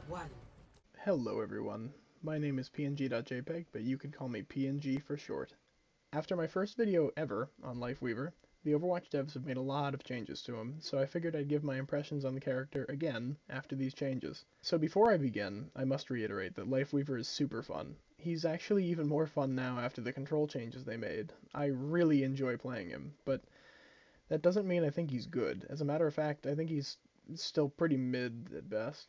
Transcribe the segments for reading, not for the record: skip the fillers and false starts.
1. Hello everyone, my name is png.jpg, but you can call me PNG for short. After my first video ever on Lifeweaver, the Overwatch devs have made a lot of changes to him, so I figured I'd give my impressions on the character again after these changes. So before I begin, I must reiterate that Lifeweaver is super fun. He's actually even more fun now after the control changes they made. I really enjoy playing him, but that doesn't mean I think he's good. As a matter of fact, I think he's still pretty mid at best.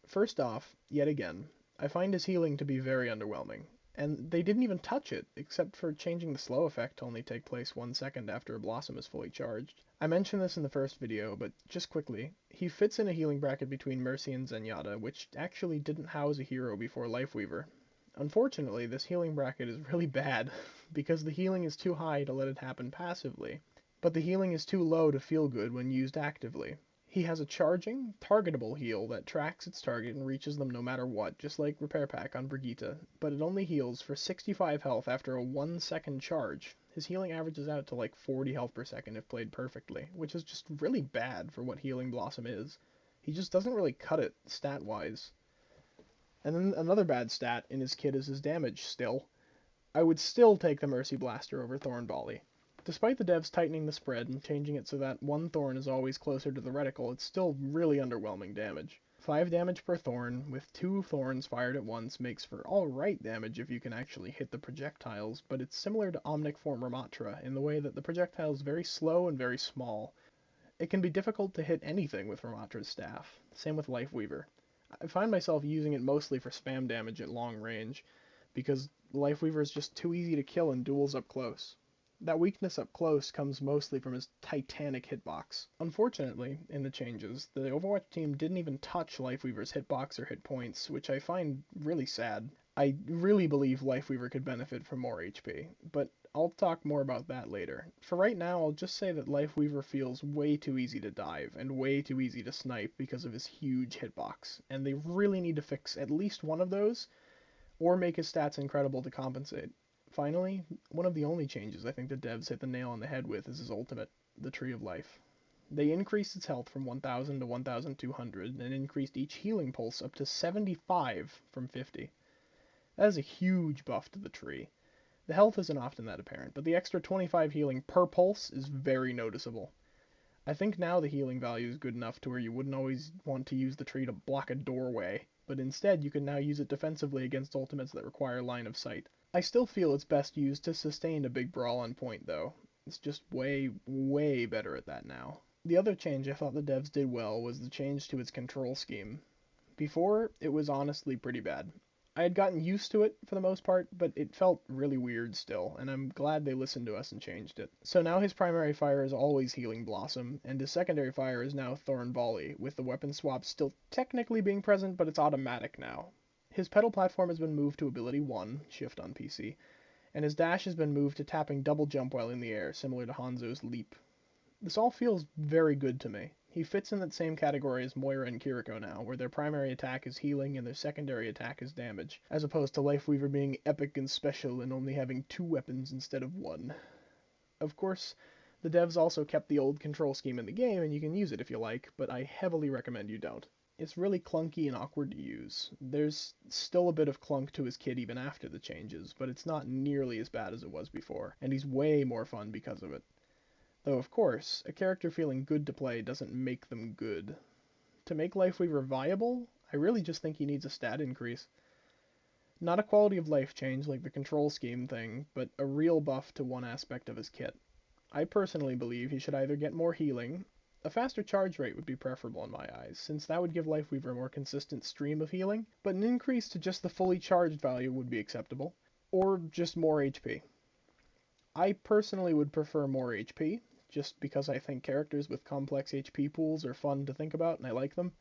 First off, yet again, I find his healing to be very underwhelming, and they didn't even touch it, except for changing the slow effect to only take place 1 second after a blossom is fully charged. I mentioned this in the first video, but just quickly, he fits in a healing bracket between Mercy and Zenyatta, which actually didn't house a hero before Lifeweaver. Unfortunately, this healing bracket is really bad, because the healing is too high to let it happen passively, but the healing is too low to feel good when used actively. He has a charging, targetable heal that tracks its target and reaches them no matter what, just like Repair Pack on Brigitte, but it only heals for 65 health after a 1 second charge. His healing averages out to like 40 health per second if played perfectly, which is just really bad for what Healing Blossom is. He just doesn't really cut it stat-wise. And then another bad stat in his kit is his damage still. I would still take the Mercy Blaster over Thorn Volley. Despite the devs tightening the spread and changing it so that one thorn is always closer to the reticle, it's still really underwhelming damage. 5 damage per thorn, with 2 thorns fired at once, makes for alright damage if you can actually hit the projectiles, but it's similar to Omnic Form Ramatra in the way that the projectile is very slow and very small. It can be difficult to hit anything with Ramatra's staff, same with Lifeweaver. I find myself using it mostly for spam damage at long range, because Lifeweaver is just too easy to kill in duels up close. That weakness up close comes mostly from his titanic hitbox. Unfortunately, in the changes, the Overwatch team didn't even touch Lifeweaver's hitbox or hit points, which I find really sad. I really believe Lifeweaver could benefit from more HP, but I'll talk more about that later. For right now, I'll just say that Lifeweaver feels way too easy to dive, and way too easy to snipe because of his huge hitbox, and they really need to fix at least one of those, or make his stats incredible to compensate. Finally, one of the only changes I think the devs hit the nail on the head with is his ultimate, the Tree of Life. They increased its health from 1000 to 1200 and increased each healing pulse up to 75 from 50. That is a huge buff to the tree. The health isn't often that apparent, but the extra 25 healing per pulse is very noticeable. I think now the healing value is good enough to where you wouldn't always want to use the tree to block a doorway, but instead you can now use it defensively against ultimates that require line of sight. I still feel it's best used to sustain a big brawl on point though. It's just way, way better at that now. The other change I thought the devs did well was the change to its control scheme. Before, it was honestly pretty bad. I had gotten used to it for the most part, but it felt really weird still, and I'm glad they listened to us and changed it. So now his primary fire is always Healing Blossom, and his secondary fire is now Thorn Volley, with the weapon swap still technically being present, but it's automatic now. His pedal platform has been moved to ability 1, shift on PC, and his dash has been moved to tapping double jump while in the air, similar to Hanzo's leap. This all feels very good to me. He fits in that same category as Moira and Kiriko now, where their primary attack is healing and their secondary attack is damage, as opposed to Lifeweaver being epic and special and only having 2 weapons instead of 1. Of course, the devs also kept the old control scheme in the game, and you can use it if you like, but I heavily recommend you don't. It's really clunky and awkward to use. There's still a bit of clunk to his kit even after the changes, but it's not nearly as bad as it was before, and he's way more fun because of it. Though, of course, a character feeling good to play doesn't make them good. To make Lifeweaver viable, I really just think he needs a stat increase. Not a quality of life change like the control scheme thing, but a real buff to one aspect of his kit. I personally believe he should either get more healing. A faster charge rate would be preferable in my eyes, since that would give Lifeweaver a more consistent stream of healing, but an increase to just the fully charged value would be acceptable. Or just more HP. I personally would prefer more HP, just because I think characters with complex HP pools are fun to think about and I like them.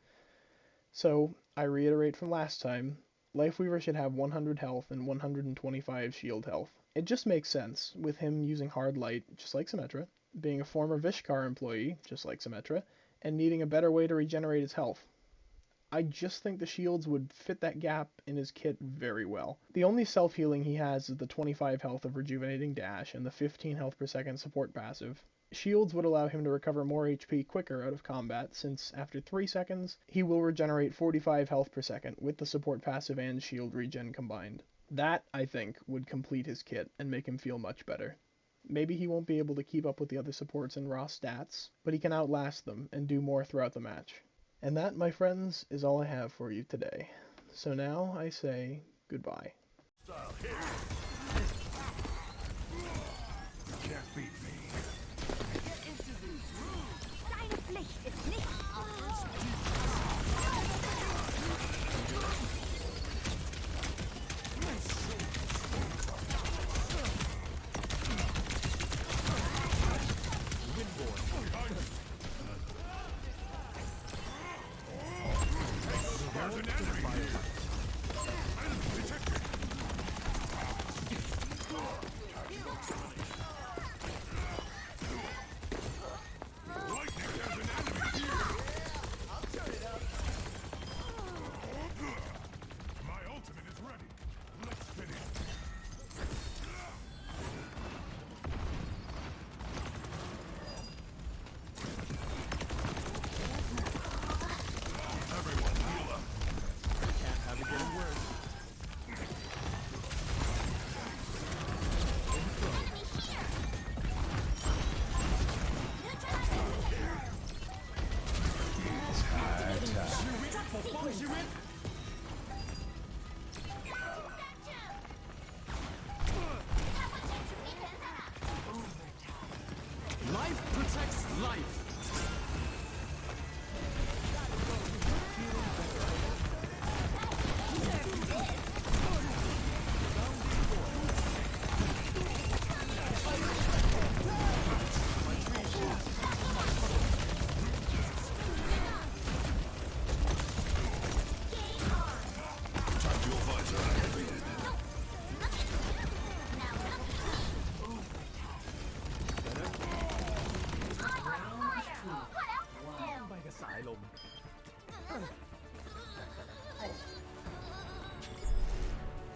So, I reiterate from last time, Lifeweaver should have 100 health and 125 shield health. It just makes sense, with him using hard light, just like Symmetra, being a former Vishkar employee, just like Symmetra, and needing a better way to regenerate his health. I just think the shields would fit that gap in his kit very well. The only self-healing he has is the 25 health of Rejuvenating Dash and the 15 health per second support passive. Shields would allow him to recover more HP quicker out of combat, since after 3 seconds, he will regenerate 45 health per second with the support passive and shield regen combined. That, I think, would complete his kit and make him feel much better. Maybe he won't be able to keep up with the other supports in raw stats, but he can outlast them and do more throughout the match. And that, my friends, is all I have for you today. So now I say goodbye. Can't beat me. Deine Pflicht ist nicht Life protects life.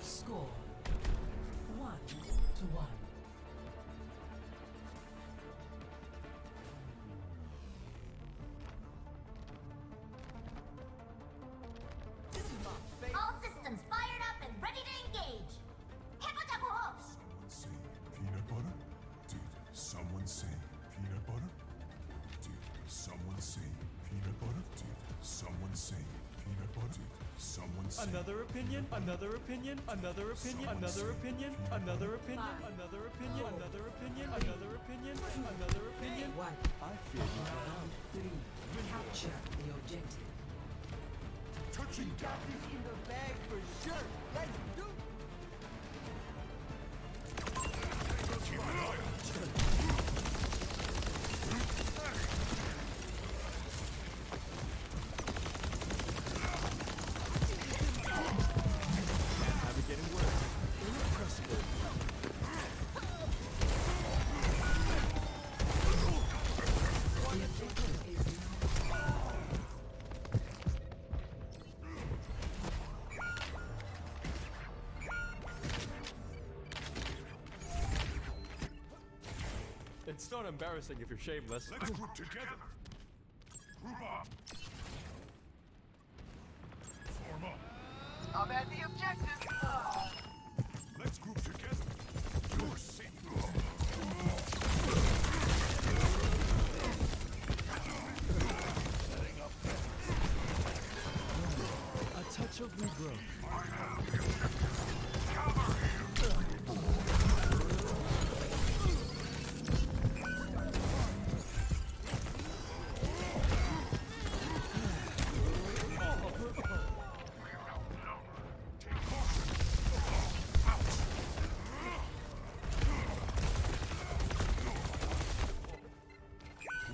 Score 1-1. all systems fired up and ready to engage. 해보자고. Someone say peanut butter? Dude, someone say peanut butter? Dude, someone say peanut butter? Dude, someone say Another opinion, another opinion, another opinion, another opinion, another opinion, another opinion, another opinion, another opinion, another opinion. One. I feel you. Round 3. Capture the objective. touching down. In the bag for sure. Let's do. Keep an eye on. Have it getting worse. Impressive. The objective is It's not embarrassing if you're shameless. Let's group together. Group up. Form up. I'm at the objective. Let's group together. You're safe. A touch of regrowth.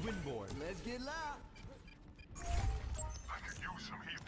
Windborn. Let's get loud. I could use some heat.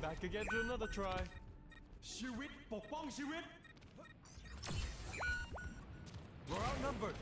Back again to another try. ชีวิตปกป้องชีวิต We're outnumbered.